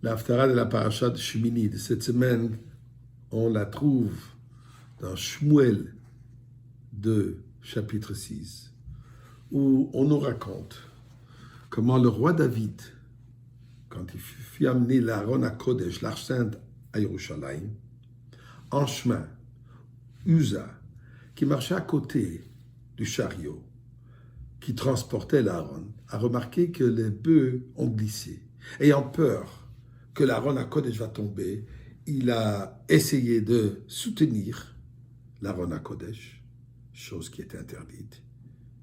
La Haftara de la paracha de Shemini de cette semaine, on la trouve dans Shmuel 2, chapitre 6, où on nous raconte comment le roi David, quand il fut amené l'Aaron à Kodesh, l'Arche sainte à Yerushalayim, en chemin, Uza, qui marchait à côté du chariot qui transportait l'Aaron, a remarqué que les bœufs ont glissé. Ayant peur que l'Aaron à Kodesh va tomber, il a essayé de soutenir l'Aaron à Kodesh, chose qui était interdite,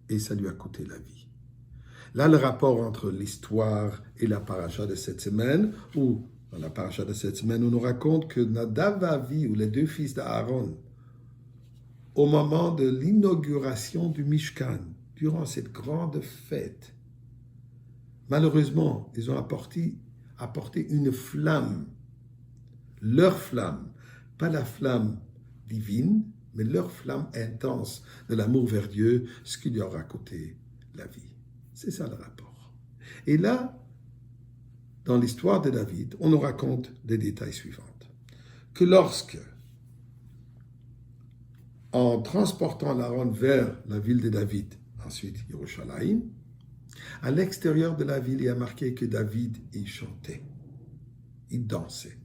et ça lui a coûté la vie. Là, le rapport entre l'histoire et la paracha de cette semaine, où dans la paracha de cette semaine, on nous raconte que Nadav et Avihu, les deux fils d'Aaron, au moment de l'inauguration du Mishkan, durant cette grande fête, malheureusement, ils ont apporté une flamme, leur flamme, pas la flamme divine, mais leur flamme intense de l'amour vers Dieu, ce qui lui aura coûté la vie. C'est ça le rapport. Et là, dans l'histoire de David, on nous raconte des détails suivants. Que lorsque, en transportant l'Aaron vers la ville de David, ensuite Yerushalayim, à l'extérieur de la ville, il y a marqué que David, il chantait, il dansait.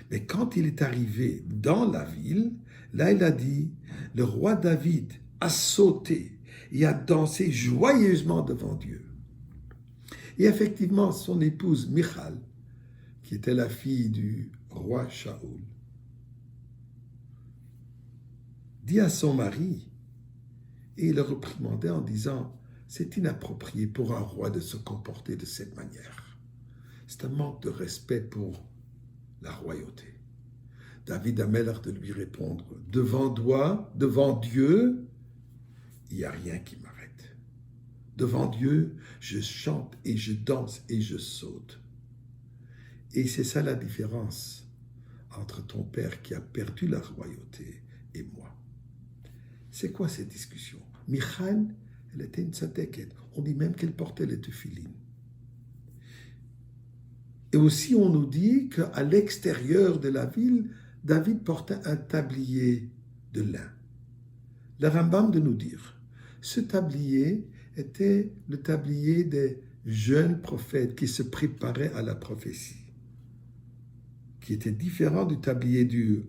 Mais quand il est arrivé dans la ville, là il a dit, le roi David a sauté et a dansé joyeusement devant Dieu. Et effectivement, son épouse Michal, qui était la fille du roi Shaoul, dit à son mari, et il le reprimandait en disant, c'est inapproprié pour un roi de se comporter de cette manière. C'est un manque de respect pour la royauté. David a l'air de lui répondre, devant Dieu, il n'y a rien qui m'arrête. Devant Dieu, je chante et je danse et je saute. Et c'est ça la différence entre ton père qui a perdu la royauté et moi. C'est quoi cette discussion? Michal, elle était une tzadéket. On dit même qu'elle portait les tefilines. Et aussi, on nous dit qu'à l'extérieur de la ville, David portait un tablier de lin. Le Rambam de nous dire, ce tablier était le tablier des jeunes prophètes qui se préparaient à la prophétie, qui était différent du tablier du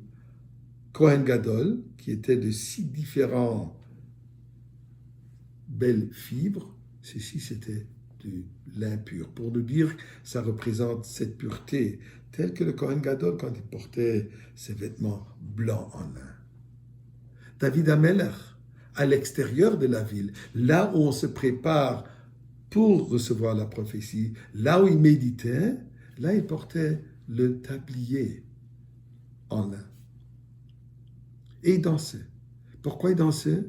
Kohen Gadol, qui était de 6 différents belles fibres. Ceci, c'était de lin pur. Pour nous dire, ça représente cette pureté, telle que le Kohen Gadol quand il portait ses vêtements blancs en lin. David Ameller, à l'extérieur de la ville, là où on se prépare pour recevoir la prophétie, là où il méditait, là il portait le tablier en lin. Et il dansait. Pourquoi il dansait?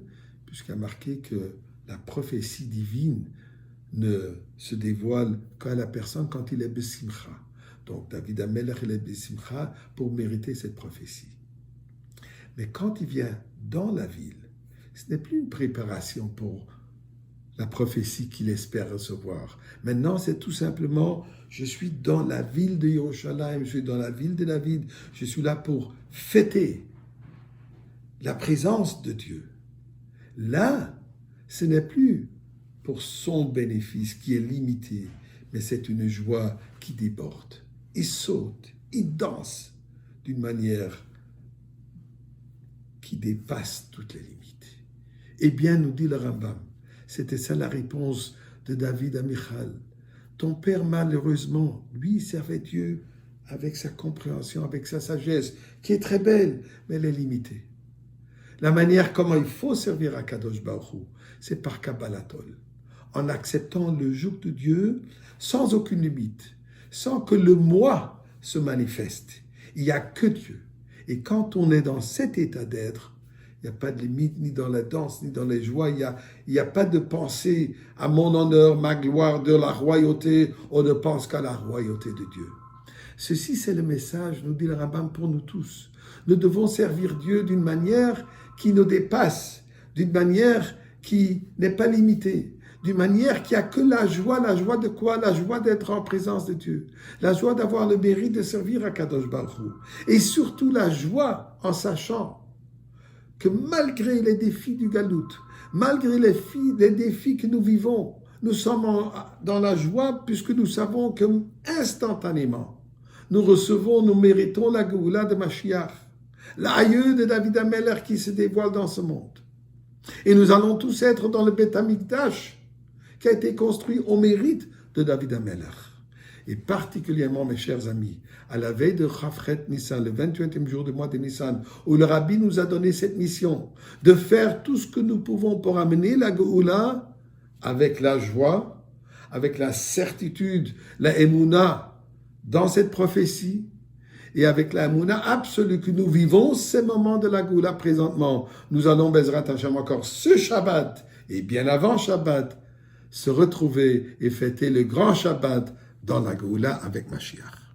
Puisqu'il a marqué que la prophétie divine ne se dévoile qu'à la personne quand il est besimcha. Donc David Ameller, il est besimcha pour mériter cette prophétie. Mais quand il vient dans la ville, ce n'est plus une préparation pour la prophétie qu'il espère recevoir. Maintenant, c'est tout simplement, je suis dans la ville de Yerushalayim, je suis dans la ville de David, je suis là pour fêter la présence de Dieu. Là, ce n'est plus pour son bénéfice qui est limité, mais c'est une joie qui déborde. Il saute, il danse d'une manière qui dépasse toutes les limites. Eh bien, nous dit le Rambam, c'était ça la réponse de David à Michal. Ton père, malheureusement, lui, servait Dieu avec sa compréhension, avec sa sagesse, qui est très belle, mais elle est limitée. La manière comment il faut servir à Kadosh Baruch Hu, c'est par Kabbalatol, en acceptant le joug de Dieu sans aucune limite, sans que le moi se manifeste. Il n'y a que Dieu. Et quand on est dans cet état d'être, il n'y a pas de limite ni dans la danse, ni dans les joies. Il n'y a pas de pensée à mon honneur, ma gloire, de la royauté. On ne pense qu'à la royauté de Dieu. Ceci, c'est le message, nous dit le Rambam, pour nous tous. Nous devons servir Dieu d'une manière qui nous dépasse, d'une manière qui n'est pas limitée. d'une manière qu'il n'y a que la joie de quoi? La joie d'être en présence de Dieu, la joie d'avoir le mérite de servir à Kadosh Baruch Hu, et surtout la joie en sachant que malgré les défis du Galout, malgré les défis que nous vivons, nous sommes dans la joie puisque nous savons que instantanément, nous recevons, nous méritons la Géoula de Mashiach, l'aïeux de David Ameller qui se dévoile dans ce monde. Et nous allons tous être dans le Beth Amikdash qui a été construit au mérite de David Ameller. Et particulièrement, mes chers amis, à la veille de Chafret Nissan, le 28e jour du mois de Nissan, où le Rabbi nous a donné cette mission de faire tout ce que nous pouvons pour amener la Géoula avec la joie, avec la certitude, la Emouna dans cette prophétie, et avec la Emouna absolue que nous vivons ces moments de la Géoula présentement. Nous allons, Bezrat Hashem, encore ce Shabbat, et bien avant Shabbat, se retrouver et fêter le grand Shabbat dans la Géoula avec Mashiach.